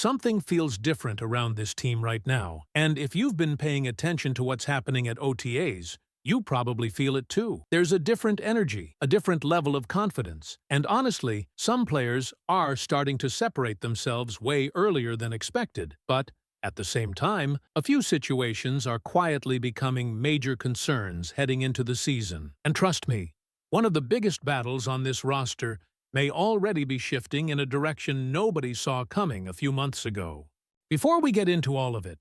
something feels different around this team right now, and if you've been paying attention to what's happening at OTAs, you probably feel it too. There's a different energy, a different level of confidence, and honestly, some players are starting to separate themselves way earlier than expected. But at the same time, a few situations are quietly becoming major concerns heading into the season. And trust me, one of the biggest battles on this roster may already be shifting in a direction nobody saw coming a few months ago. Before we get into all of it,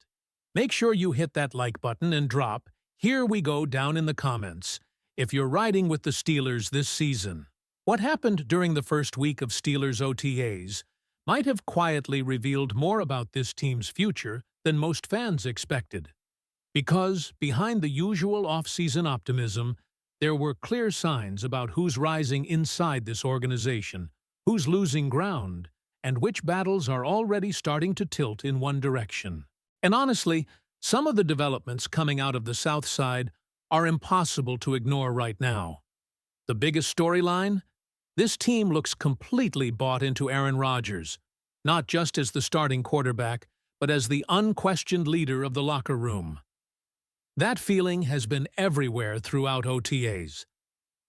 make sure you hit that like button and drop "Here we go" down in the comments if you're riding with the Steelers this season. What happened during the first week of Steelers OTAs might have quietly revealed more about this team's future than most fans expected. Because behind the usual off-season optimism, there were clear signs about who's rising inside this organization, who's losing ground, and which battles are already starting to tilt in one direction. And honestly, some of the developments coming out of the South Side are impossible to ignore right now. The biggest storyline? This team looks completely bought into Aaron Rodgers, not just as the starting quarterback, but as the unquestioned leader of the locker room. That feeling has been everywhere throughout OTAs.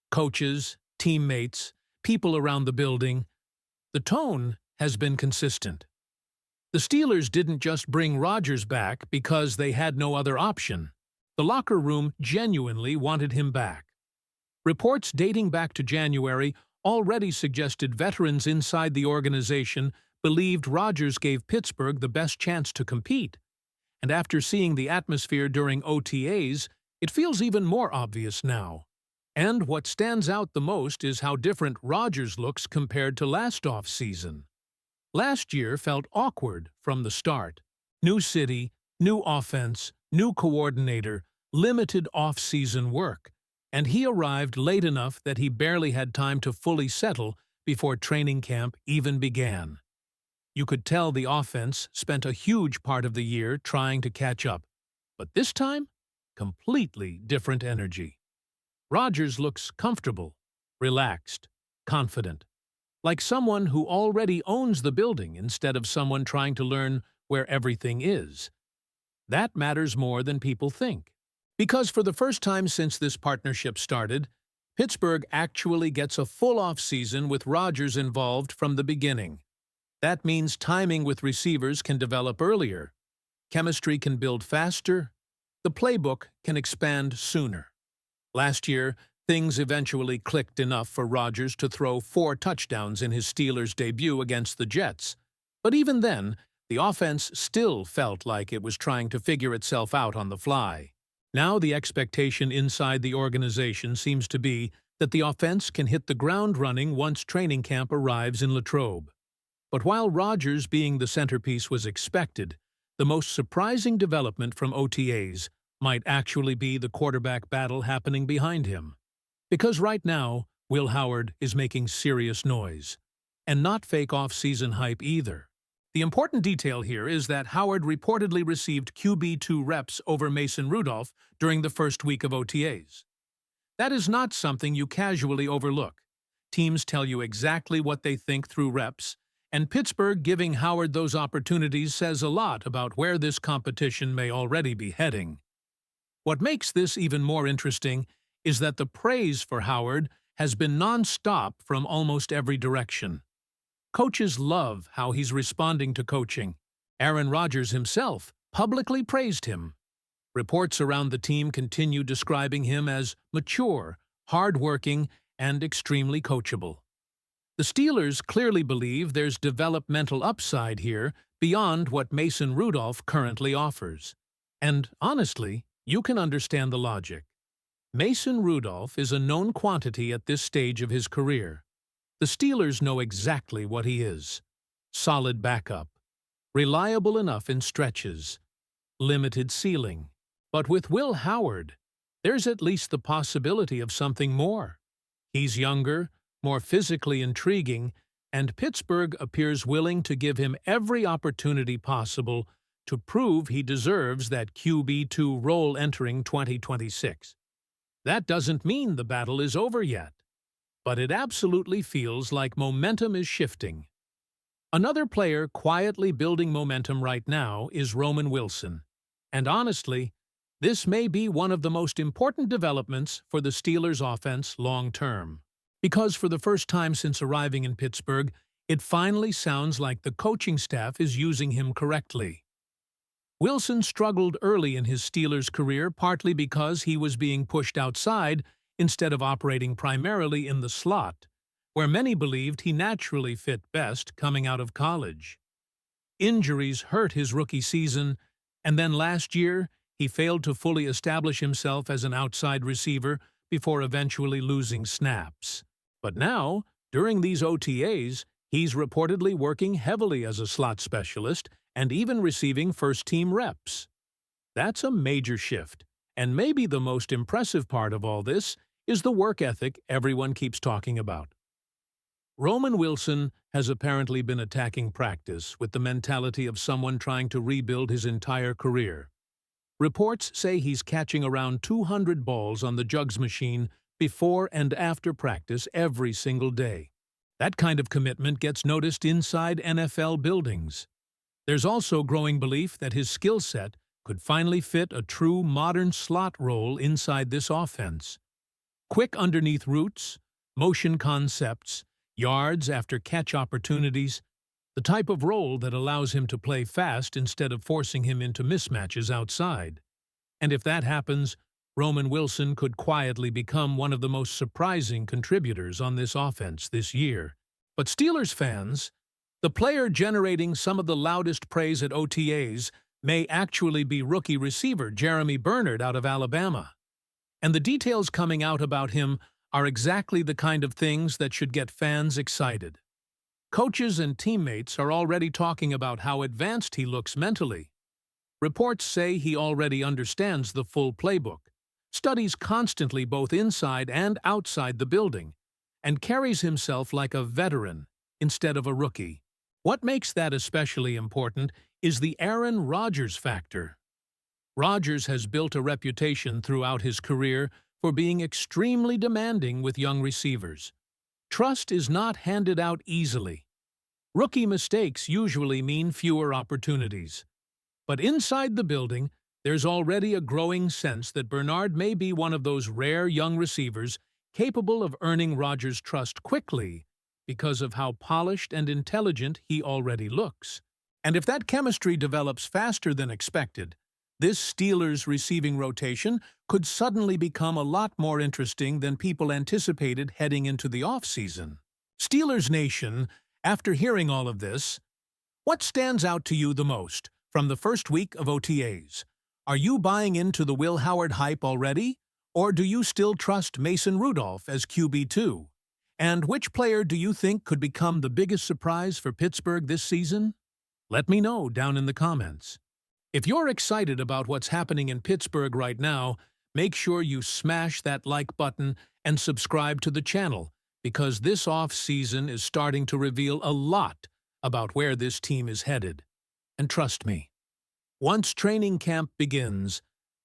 Coaches, teammates, people around the building. The tone has been consistent. The Steelers didn't just bring Rodgers back because they had no other option. The locker room genuinely wanted him back. Reports dating back to January already suggested veterans inside the organization believed Rodgers gave Pittsburgh the best chance to compete. And after seeing the atmosphere during OTAs, it feels even more obvious now. And what stands out the most is how different Rodgers looks compared to last offseason. Last year felt awkward from the start. New city, new offense, new coordinator, limited off-season work. And he arrived late enough that he barely had time to fully settle before training camp even began. You could tell the offense spent a huge part of the year trying to catch up. But this time, completely different energy. Rodgers looks comfortable, relaxed, confident, like someone who already owns the building instead of someone trying to learn where everything is. That matters more than people think. Because for the first time since this partnership started, Pittsburgh actually gets a full off-season with Rodgers involved from the beginning. That means timing with receivers can develop earlier, chemistry can build faster, the playbook can expand sooner. Last year, things eventually clicked enough for Rodgers to throw 4 touchdowns in his Steelers debut against the Jets. But even then, the offense still felt like it was trying to figure itself out on the fly. Now the expectation inside the organization seems to be that the offense can hit the ground running once training camp arrives in Latrobe. But while Rodgers being the centerpiece was expected, the most surprising development from OTAs might actually be the quarterback battle happening behind him. Because right now, Will Howard is making serious noise. And not fake off-season hype either. The important detail here is that Howard reportedly received QB2 reps over Mason Rudolph during the first week of OTAs. That is not something you casually overlook. Teams tell you exactly what they think through reps, and Pittsburgh giving Howard those opportunities says a lot about where this competition may already be heading. What makes this even more interesting is that the praise for Howard has been non-stop from almost every direction. Coaches love how he's responding to coaching. Aaron Rodgers himself publicly praised him. Reports around the team continue describing him as mature, hard-working, and extremely coachable. The Steelers clearly believe there's developmental upside here beyond what Mason Rudolph currently offers. And honestly, you can understand the logic. Mason Rudolph is a known quantity at this stage of his career. The Steelers know exactly what he is. Solid backup. Reliable enough in stretches. Limited ceiling. But with Will Howard, there's at least the possibility of something more. He's younger, more physically intriguing, and Pittsburgh appears willing to give him every opportunity possible to prove he deserves that QB2 role entering 2026. That doesn't mean the battle is over yet, but it absolutely feels like momentum is shifting. Another player quietly building momentum right now is Roman Wilson. And honestly, this may be one of the most important developments for the Steelers' offense long-term. Because for the first time since arriving in Pittsburgh, it finally sounds like the coaching staff is using him correctly. Wilson struggled early in his Steelers career partly because he was being pushed outside instead of operating primarily in the slot, where many believed he naturally fit best coming out of college. Injuries hurt his rookie season, and then last year he failed to fully establish himself as an outside receiver before eventually losing snaps. But now, during these OTAs, he's reportedly working heavily as a slot specialist and even receiving first-team reps. That's a major shift, and maybe the most impressive part of all this is the work ethic everyone keeps talking about. Roman Wilson has apparently been attacking practice with the mentality of someone trying to rebuild his entire career. Reports say he's catching around 200 balls on the jugs machine before and after practice every single day. That kind of commitment gets noticed inside NFL buildings. There's also growing belief that his skill set could finally fit a true modern slot role inside this offense. Quick underneath routes, motion concepts, yards after catch opportunities, the type of role that allows him to play fast instead of forcing him into mismatches outside. And if that happens, Roman Wilson could quietly become one of the most surprising contributors on this offense this year. But Steelers fans, the player generating some of the loudest praise at OTAs may actually be rookie receiver Jeremy Bernard out of Alabama. And the details coming out about him are exactly the kind of things that should get fans excited. Coaches and teammates are already talking about how advanced he looks mentally. Reports say he already understands the full playbook, studies constantly both inside and outside the building, and carries himself like a veteran instead of a rookie. What makes that especially important is the Aaron Rodgers factor. Rodgers has built a reputation throughout his career for being extremely demanding with young receivers. Trust is not handed out easily. Rookie mistakes usually mean fewer opportunities. But inside the building, there's already a growing sense that Bernard may be one of those rare young receivers capable of earning Rodgers' trust quickly because of how polished and intelligent he already looks. And if that chemistry develops faster than expected, this Steelers receiving rotation could suddenly become a lot more interesting than people anticipated heading into the offseason. Steelers Nation, after hearing all of this, what stands out to you the most from the first week of OTAs? Are you buying into the Will Howard hype already? Or do you still trust Mason Rudolph as QB2? And which player do you think could become the biggest surprise for Pittsburgh this season? Let me know down in the comments. If you're excited about what's happening in Pittsburgh right now, make sure you smash that like button and subscribe to the channel, because this off-season is starting to reveal a lot about where this team is headed. And trust me, once training camp begins,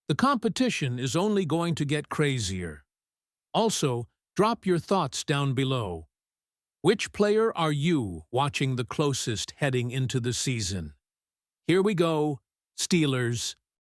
the competition is only going to get crazier. Also, drop your thoughts down below. Which player are you watching the closest heading into the season? Here we go, Steelers.